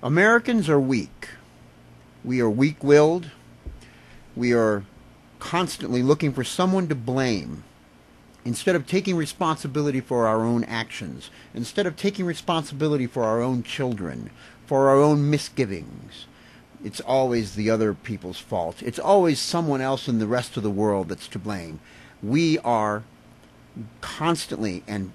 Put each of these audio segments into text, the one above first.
Americans are weak. We are weak-willed. We are constantly looking for someone to blame. Instead of taking responsibility for our own actions, instead of taking responsibility for our own children, for our own misgivings, it's always the other people's fault. It's always someone else in the rest of the world that's to blame. We are constantly and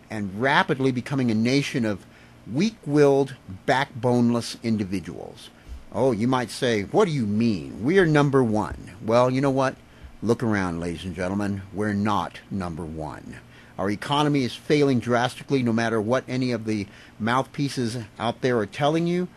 rapidly becoming a nation of weak-willed, backboneless individuals. Oh, you might say, what do you mean? We are number one. Well, you know what? Look around, ladies and gentlemen. We're not number one. Our economy is failing drastically no matter what any of the mouthpieces out there are telling you.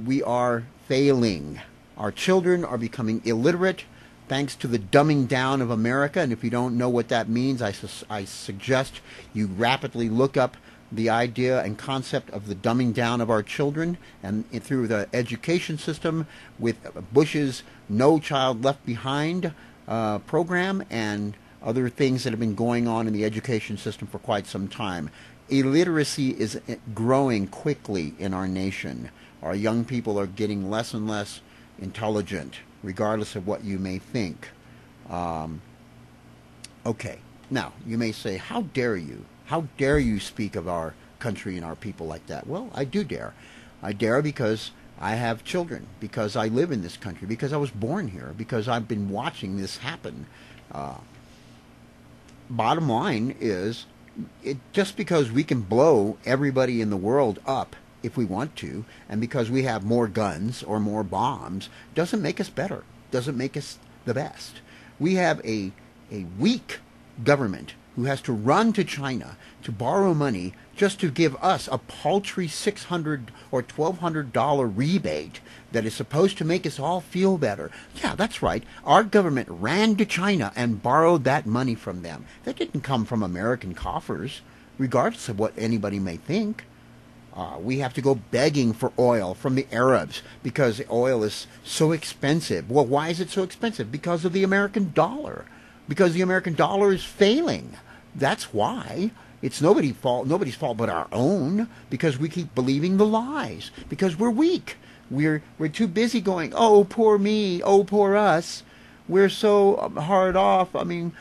We are failing. Our children are becoming illiterate thanks to the dumbing down of America. And if you don't know what that means, I suggest you rapidly look up the idea and concept of the dumbing down of our children, and through the education system with Bush's No Child Left Behind program and other things that have been going on in the education system for quite some time. Illiteracy is growing quickly in our nation. Our young people are getting less and less intelligent, regardless of what you may think. Okay, now you may say, how dare you? How dare you speak of our country and our people like that? Well, I do dare. I dare because I have children, because I live in this country, because I was born here, because I've been watching this happen. Bottom line is, just because we can blow everybody in the world up if we want to, and because we have more guns or more bombs, doesn't make us better, doesn't make us the best. We have a weak government who has to run to China to borrow money just to give us a paltry $600 or $1,200 rebate that is supposed to make us all feel better. Yeah, that's right. Our government ran to China and borrowed that money from them. That didn't come from American coffers, regardless of what anybody may think. We have to go begging for oil from the Arabs because oil is so expensive. Well, why is it so expensive? Because of the American dollar. Because the American dollar is failing. That's why. It's nobody's fault but our own, because we keep believing the lies, because we're weak. We're too busy going, oh, poor me, oh, poor us. We're so hard off. I mean,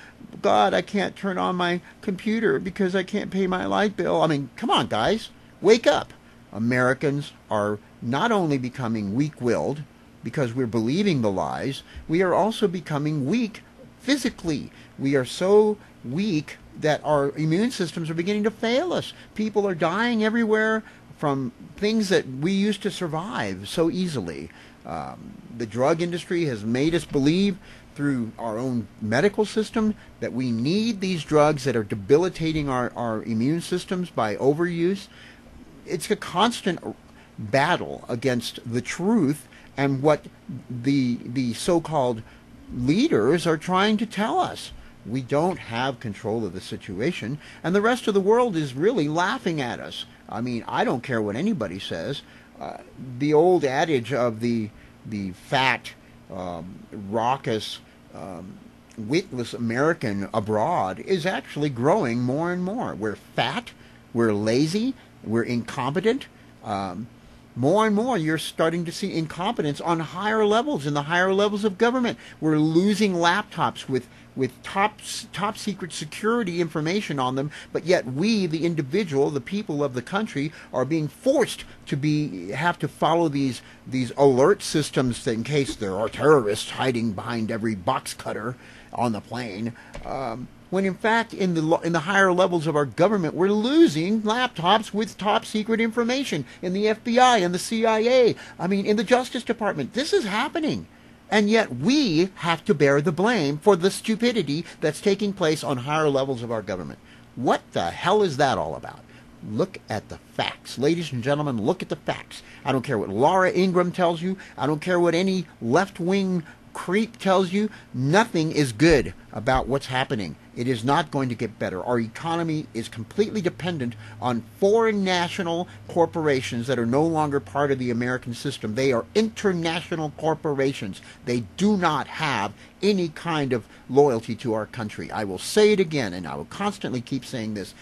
God, I can't turn on my computer because I can't pay my light bill. I mean, come on, guys. Wake up. Americans are not only becoming weak-willed because we're believing the lies, we are also becoming weak physically. We are so weak that our immune systems are beginning to fail us. People are dying everywhere from things that we used to survive so easily. The drug industry has made us believe through our own medical system that we need these drugs that are debilitating our immune systems by overuse. It's a constant battle against the truth and what the so-called leaders are trying to tell us. We don't have control of the situation, and the rest of the world is really laughing at us. I mean, I don't care what anybody says. The old adage of the fat, raucous, witless American abroad is actually growing more and more. We're fat, we're lazy, we're incompetent. More and more, you're starting to see incompetence on higher levels, in the higher levels of government. We're losing laptops with top secret security information on them, but yet we, the individual, the people of the country, are being forced to have to follow these alert systems in case there are terrorists hiding behind every box cutter on the plane. When in fact, in the higher levels of our government, we're losing laptops with top secret information in the FBI and the CIA. I mean, in the Justice Department. This is happening. And yet we have to bear the blame for the stupidity that's taking place on higher levels of our government. What the hell is that all about? Look at the facts. Ladies and gentlemen, look at the facts. I don't care what Laura Ingraham tells you. I don't care what any left-wing creep tells you. Nothing is good about what's happening. It is not going to get better. Our economy is completely dependent on foreign national corporations that are no longer part of the American system. They are international corporations. They do not have any kind of loyalty to our country. I will say it again, and I will constantly keep saying this.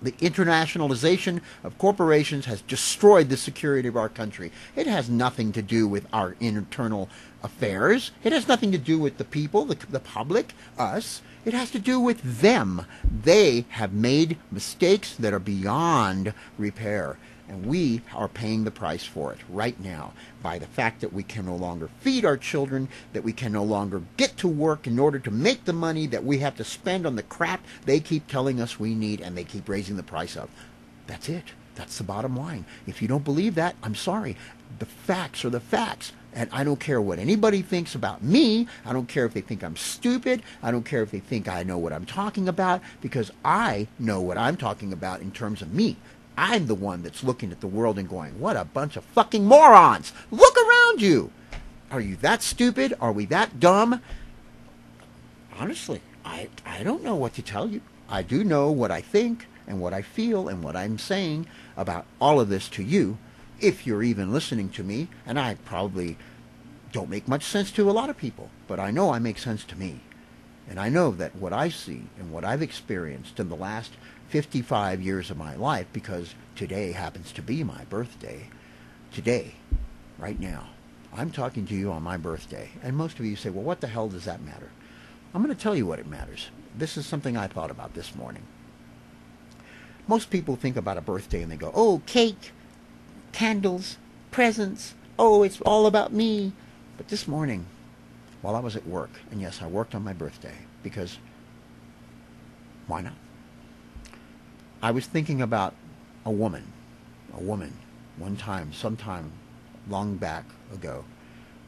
The internationalization of corporations has destroyed the security of our country. It has nothing to do with our internal affairs. It has nothing to do with the people, the public, us. It has to do with them. They have made mistakes that are beyond repair. And we are paying the price for it right now by the fact that we can no longer feed our children, that we can no longer get to work in order to make the money that we have to spend on the crap they keep telling us we need and they keep raising the price of. That's it. That's the bottom line. If you don't believe that, I'm sorry. The facts are the facts. And I don't care what anybody thinks about me. I don't care if they think I'm stupid. I don't care if they think I know what I'm talking about, because I know what I'm talking about in terms of me. I'm the one that's looking at the world and going, what a bunch of fucking morons. Look around you. Are you that stupid? Are we that dumb? Honestly, I don't know what to tell you. I do know what I think and what I feel and what I'm saying about all of this to you, if you're even listening to me. And I probably don't make much sense to a lot of people, but I know I make sense to me. And I know that what I see and what I've experienced in the last 55 years of my life, because today happens to be my birthday, today, right now, I'm talking to you on my birthday. And most of you say, well, what the hell does that matter? I'm going to tell you what it matters. This is something I thought about this morning. Most people think about a birthday and they go, oh, cake, candles, presents, oh, it's all about me. But this morning, while I was at work, and yes, I worked on my birthday, because why not? I was thinking about a woman, one time, sometime long back ago,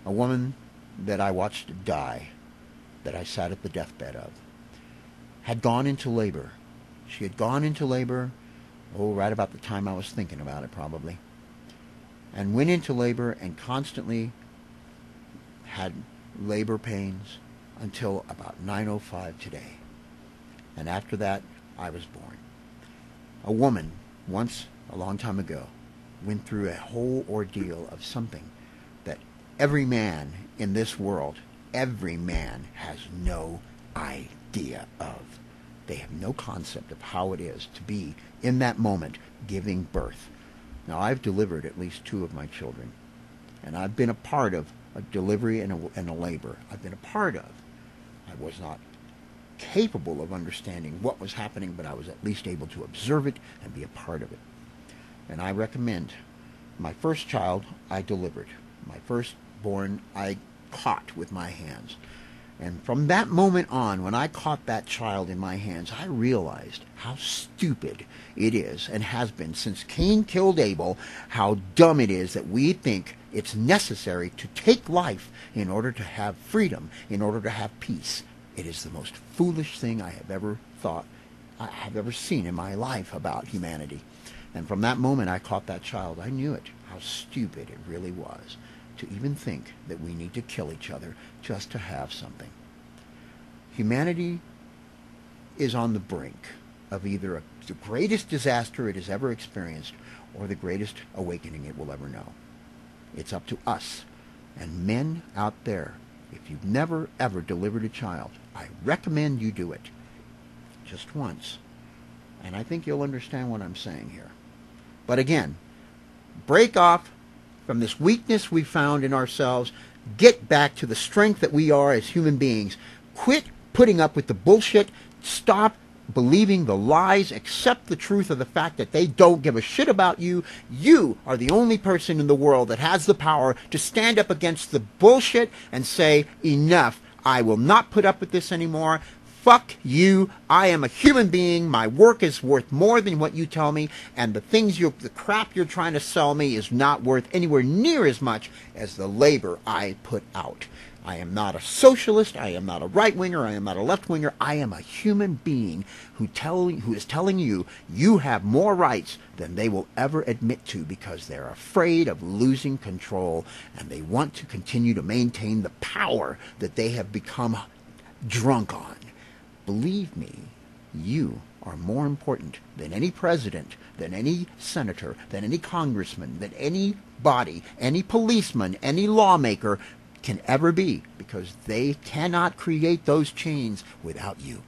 a woman that I watched die, that I sat at the deathbed of, had gone into labor. She had gone into labor, right about the time I was thinking about it probably, and went into labor and constantly had labor pains until about 9:05 today. And after that, I was born. A woman, once, a long time ago, went through a whole ordeal of something that every man in this world, every man has no idea of. They have no concept of how it is to be, in that moment, giving birth. Now, I've delivered at least 2 of my children, and I've been a part of a delivery and a labor. I've been a part of. I was not capable of understanding what was happening, but I was at least able to observe it and be a part of it. And I recommend, my first child I delivered. My firstborn I caught with my hands. And from that moment on, when I caught that child in my hands, I realized how stupid it is, and has been since Cain killed Abel, how dumb it is that we think it's necessary to take life in order to have freedom, in order to have peace. It is the most foolish thing I have ever thought, I have ever seen in my life about humanity. And from that moment I caught that child, I knew it, how stupid it really was to even think that we need to kill each other just to have something. Humanity is on the brink of either the greatest disaster it has ever experienced or the greatest awakening it will ever know. It's up to us. And men out there, if you've never ever delivered a child, I recommend you do it. Just once. And I think you'll understand what I'm saying here. But again, break off from this weakness we found in ourselves. Get back to the strength that we are as human beings. Quit putting up with the bullshit. Stop believing the lies. Accept the truth of the fact that they don't give a shit about you. You are the only person in the world that has the power to stand up against the bullshit and say, enough. I will not put up with this anymore. Fuck you. I am a human being. My work is worth more than what you tell me, and the crap you're trying to sell me is not worth anywhere near as much as the labor I put out. I am not a socialist. I am not a right-winger. I am not a left-winger. I am a human being who is telling you you have more rights than they will ever admit to, because they're afraid of losing control, and they want to continue to maintain the power that they have become drunk on. Believe me, you are more important than any president, than any senator, than any congressman, than any body, any policeman, any lawmaker can ever be, because they cannot create those chains without you.